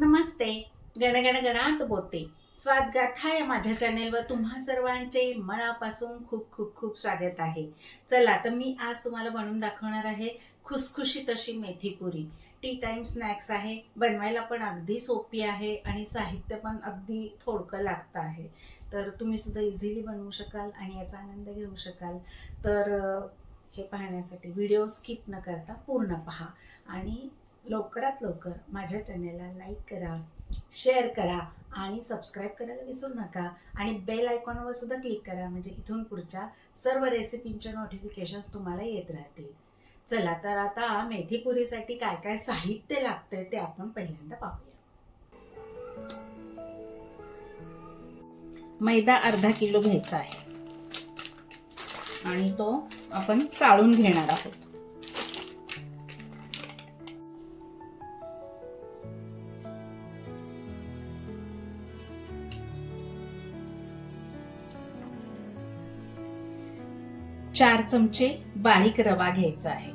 नमस्ते. गणगण गणात बोलते. स्वागत या माझ्या चॅनेलवर तुम्हा सर्वांचे मनापासून खूप खूप खूप स्वागत आहे. चला तर मी आज तुम्हाला बनवून दाखवणार आहे खुसखुशीत अशी मेथी पुरी. टी टाइम स्नॅक्स आहे. बनवायला पण अगदी सोपी आहे आणि साहित्य पण अगदी थोडकं लागतं आहे. तर तुम्ही सुद्धा इझिली बनवू शकाल आणि याचा आनंद घेऊ शकाल. तर हे पाहण्यासाठी व्हिडिओ स्किप न करता पूर्ण पहा आणि लवकरात लवकर माझ्या चॅनेलला लाईक करा, शेअर करा आणि सबस्क्राईब करायला विसरू नका आणि बेल आयकॉनवर सुद्धा क्लिक करा, म्हणजे इथून पुढच्या सर्व रेसिपींचे नोटिफिकेशन्स तुम्हाला येत राहतील. चला तर आता मेथीपुरीसाठी काय काय साहित्य लागतंय ते आपण पहिल्यांदा पाहूया. मैदा अर्धा किलो घ्यायचा आहे आणि तो आपण चाळून घेणार आहोत. चार चमचे बारीक रवा घ्यायचा आहे.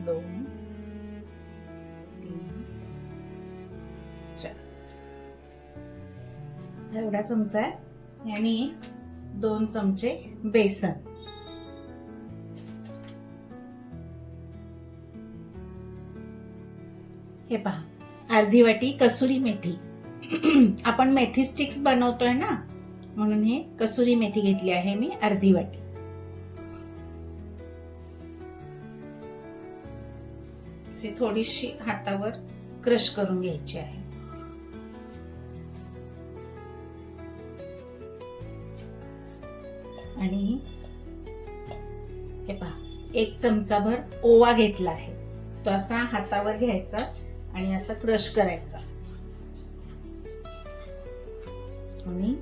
2 3 4 एवढा चमचा आहे आणि 2 चमचे बेसन. हे पहा, अर्धी वाटी कसुरी मेथी. आपण मेथी स्टिक्स बनवतोय ना, म्हणून हे कसुरी मेथी घेतली आहे मी अर्धी वाटी. थोडीशी हातावर क्रश करून घ्यायची आहे. आणि हे पहा, 1 चमचाभर ओवा घेतला आहे. तो असा हातावर घ्यायचा आणि असा क्रश करायचा आणि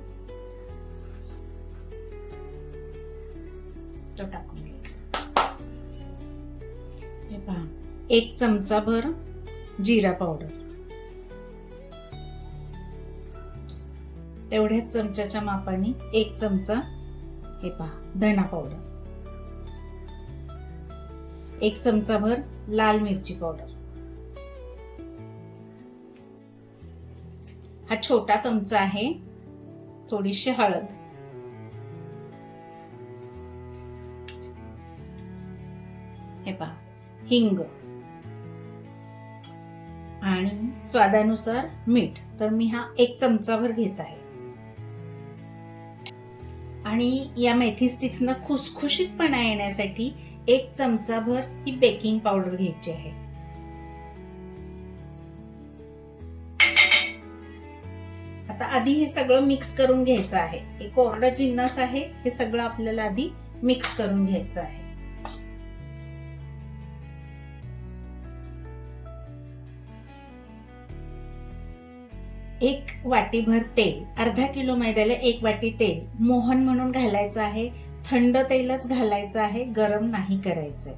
तो टाकून घ्यायचा. हे पहा, 1 चमचाभर जिरा पावडर, तेवढ्याच चमच्याच्या मापाने 1 चमचा हे पहा धना पावडर, 1 चमचाभर लाल मिरची पावडर, हा छोटा चमचा आहे, थोडीशी हळद, हे पहा हिंग आणि स्वादानुसार मीठ. तर मी हा 1 चमचाभर घेत आहे. आणि या मेथी स्टिक्सना खुसखुशीतपणा येण्यासाठी 1 चमचाभर ही बेकिंग पावडर घ्यायची आहे. आता आधी हे सगळं मिक्स करून घ्यायचं आहे. हे कोरडं जिन्नस आहे, हे सगळं आपल्याला आधी मिक्स करून घ्यायचं आहे. एक वाटीभर तेल, अर्धा किलो मैद्याला 1 वाटी तेल मोहन म्हणून घालायचं आहे. थंड तेलच घालायचं आहे, गरम नाही करायचंय.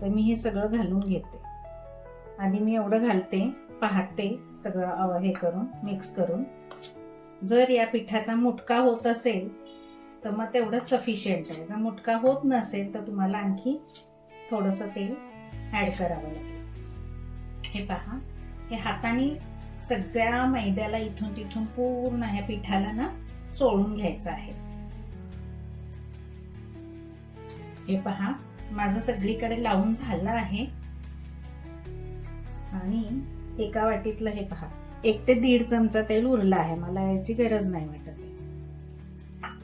तर मी हे सगळं घालून घेते. आधी मी एवढं घालते, पाहते सगळं हे करून मिक्स करून. जर या पिठाचा मुटका होत असेल तर मग तेवढं सफिशियंट आहे. जर मुटका होत नसेल तर तुम्हाला आणखी थोडंसं तेल ऍड करावं लागेल. हे पहा, हे हाताने सगळ्या मैद्याला इथून तिथून पूर्ण ह्या पिठाला ना चोळून घ्यायचं आहे. हे पहा, माझं सगळीकडे लावून झालं आहे. आणि एका वाटीतलं हे पहा 1 ते 1.5 चमचा तेल उरलं आहे. मला याची गरज नाही वाटत आहे,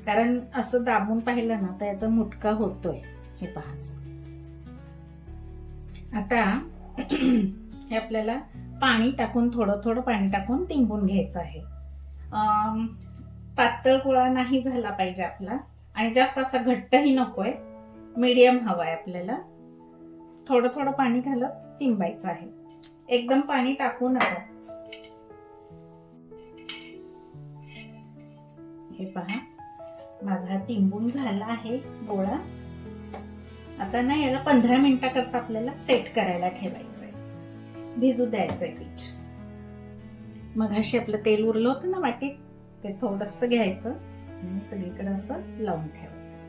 कारण असं दाबून पाहिलं ना तर याचा मुटका होतोय. हे पहा, आता हे आपल्याला पाणी टाकून थोडं थोडं पाणी टाकून तिंबून घ्यायचं आहे. पातळ गोळा नाही झाला पाहिजे आपला आणि जास्त असा घट्टही नकोय, मीडियम हवाय आपल्याला. थोडं थोडं पाणी घालत तिंबायचं आहे, एकदम पाणी टाकू नका. हे पहा, माझा हा तिंबून झाला आहे गोळा. आता ना याला 15 मिनिटाकरता आपल्याला सेट करायला ठेवायचंय, भिजू द्यायचंय पीठ. मग अशी आपलं तेल उरलं होतं ना वाटीत, ते थोडंसं घ्यायचं आणि सगळीकडे असं लावून ठेवायचं.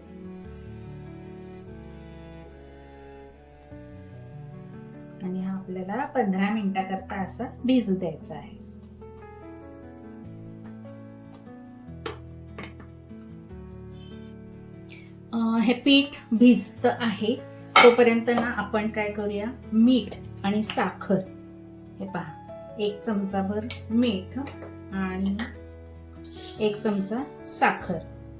आणि हा आपल्याला 15 मिनिटाकरता असा भिजू द्यायचा आहे. हे पीठ भिजत आहे तोपर्यंत ना आपण काय करूया, मीठ आणि साखर, हे पहा 1 चमचाभर मीठ आणि 1 चमचा साखर,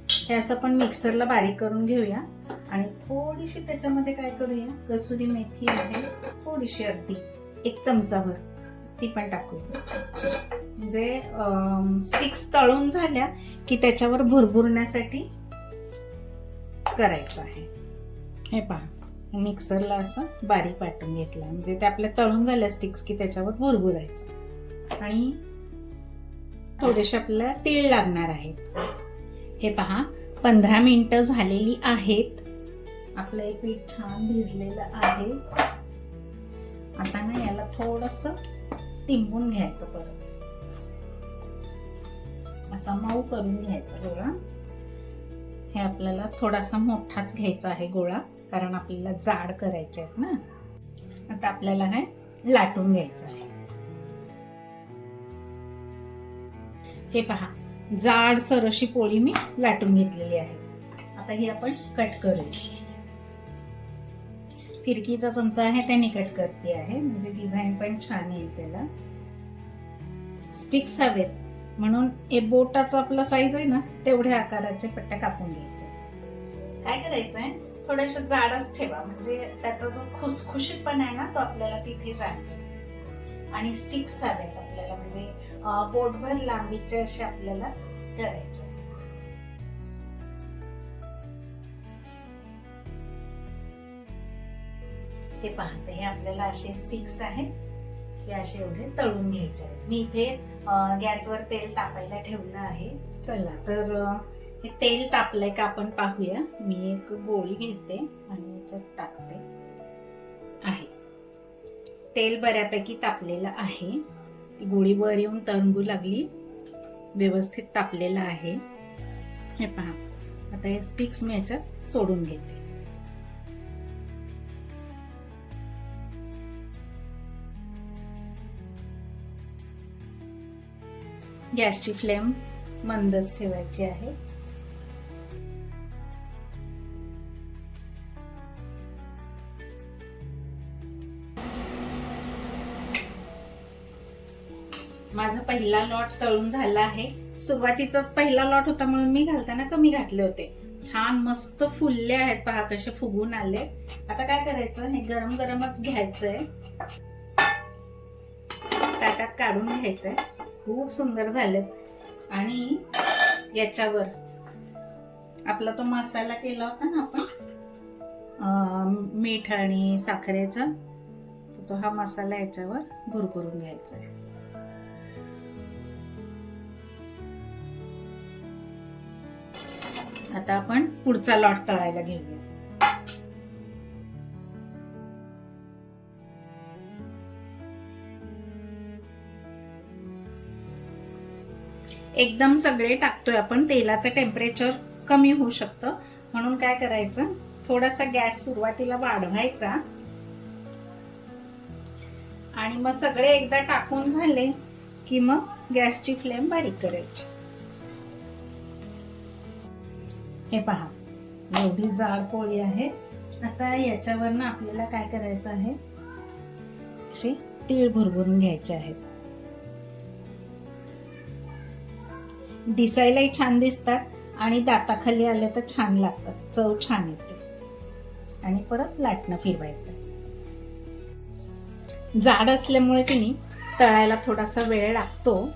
हे असं पण मिक्सरला बारीक करून घेऊया. आणि थोडीशी त्याच्यामध्ये काय करूया, कसुरी मेथी आहे थोडीशी, अर्धी 1 चमचाभर, ती पण टाकूया. म्हणजे स्टिक्स तळून झाल्या की त्याच्यावर भुरभुरण्यासाठी करायचं आहे. हे पहा मिक्सरला असं बारीक वाटून घेतलं, म्हणजे ते आपल्या तळून झाल्या स्टिक्स की त्याच्यावर भुरभुरायचं. आणि थोडेसे आपल्याला तीळ लागणार आहेत. हे पहा 15 मिनिटं झालेली आहेत. आपलं हे पीठ छान भिजलेलं आहे. आता ना याला थोडंसं तिंबून घ्यायचं, परत असा मऊ करून घ्यायचा गोळा. हे आपल्याला थोडासा मोठाच घ्यायचा आहे गोळा, कारण आपल्याला जाड करायचे आहेत ना. आता आपल्याला हे लाटून घ्यायचं आहे. हे पहा जाड सरशी पोळी मी लाटून घेतलेली आहे. आता ही आपण कट करूया. फिरकीचा चमचा आहे त्याने कट करते आहे, म्हणजे डिझाईन पण छान येईल त्याला. स्टिक्स हवेत म्हणून हे बोटाचा आपला साईज आहे ना तेवढ्या आकाराचे पट्ट्या कापून घ्यायचे. काय करायचंय, थोड्याशा जाडच ठेवा, म्हणजे त्याचा जो खुसखुशीतपणा आहे ना तो आपल्याला तिथे जाईल. आणि स्टिक्स हवेत आपल्याला, म्हणजे बोटभर लांबीचे असे आपल्याला करायचे. हे पाहते, हे आपल्याला असे स्टिक्स आहेत, हे असे एवढे तळून घ्यायचे आहेत. मी इथे गॅसवर तेल तापायला ठेवलं आहे. चला तर हे तेल तापलंय का आपण पाहूया. मी एक गोळी घेते आणि याच्यात टाकते आहे. तेल बऱ्यापैकी तापलेलं आहे. ती गोळी वर येऊन तरंगू लागली, व्यवस्थित तापलेलं आहे. हे पहा, आता हे स्टिक्स मी याच्यात सोडून घेते. गॅसची फ्लेम मंदच ठेवायची आहे. माझा पहिला लॉट तळून झाला आहे. सुरुवातीचाच पहिला लॉट होता म्हणून मी घालताना कमी घातले होते. छान मस्त फुलले आहेत, पहा कसे फुगून आले. आता काय करायचं, हे गरम गरमच घ्यायचंय, ताटात काढून घ्यायचंय. खूप सुंदर झालेत. आणि याच्यावर आपला तो मसाला केला होता ना आपण, मीठ आणि साखरेचा, तो हा मसाला याच्यावर भुरभुरून घ्यायचा आहे. आता आपण पुढचा लॉट तळायला घेऊया. एकदम सगळे टाकतोय आपण, तेलाचं टेम्परेचर कमी होऊ शकतं, म्हणून काय करायचं, थोडासा गॅस सुरुवातीला वाढवायचा आणि मग सगळे एकदा टाकून झाले की मग गॅसची फ्लेम बारीक करायची. हे पहा एवढी जाड पोळी आहे. आता याच्यावर ना आपल्याला काय करायचं आहे, असे तीळ भुरभुरून घ्यायचे आहेत. दिसायलाही छान दिसतात आणि दाताखाली आले तर छान लागतात, चव छान येते. आणि परत लाटणं फिरवायचं. जाड असल्यामुळे की तळायला थोडासा वेळ लागतो.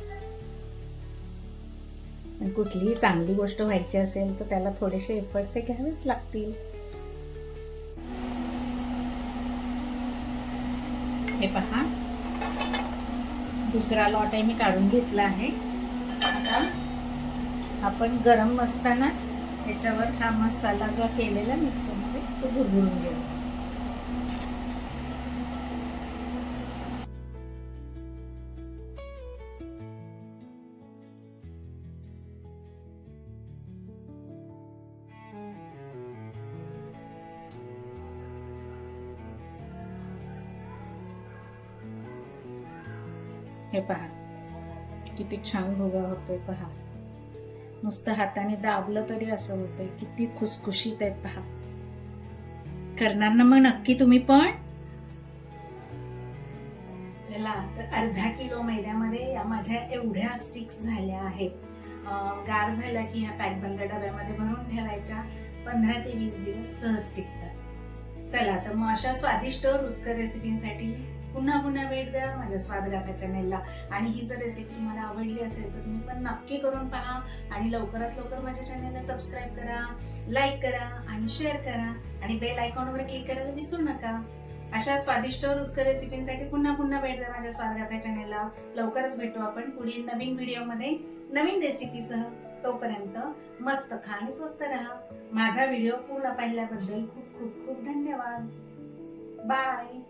कुठलीही चांगली गोष्ट व्हायची असेल तर त्याला थोडेसे एफर्ट्स घ्यावेच लागतील. हे पहा दुसरा लॉट आहे मी काढून घेतला आहे. आता आपण गरम असतानाच याच्यावर हा मसाला जो केलेला मिक्सरमध्ये तो भुरभुरून घेऊ. हे पहा किती छान भुगा होतोय पहा. नुसतं हाताने दाबलं तरी असं होतंय. किती खुसखुशीत आहेत पहा. करणार ना मग नक्की तुम्ही पण. चला तर अर्धा किलो मैद्यामध्ये या माझ्या एवढ्या स्टिक्स झाल्या आहेत. गार झाल्या की ह्या पॅक बंद डब्यामध्ये भरून ठेवायच्या. 15 ते 20 दिवस सहज टिकतात. चला तर मग अशा स्वादिष्ट रुचकर रेसिपींसाठी पुन्हा पुन्हा भेट द्या माझ्या स्वादगाथा चॅनेलला. आणि ही जर रेसिपी तुम्हाला आवडली असेल तर तुम्ही पण नक्की करून पहा. आणि लवकरात लवकर माझ्या चॅनेलला सबस्क्राईब करा, लाईक करा आणि शेअर करा आणि बेल आयकॉनवर क्लिक करायला विसरू नका. अशा स्वादिष्ट रुचकर रेसिपींसाठी पुन्हा पुन्हा भेट द्या माझ्या स्वादगाथा चॅनेलला. लवकरच भेटू आपण पुढील नवीन व्हिडिओमध्ये नवीन रेसिपीसह. तोपर्यंत मस्त खा आणि स्वस्त राहा. माझा व्हिडिओ पूर्ण पाहिल्याबद्दल खूप खूप खूप धन्यवाद. बाय.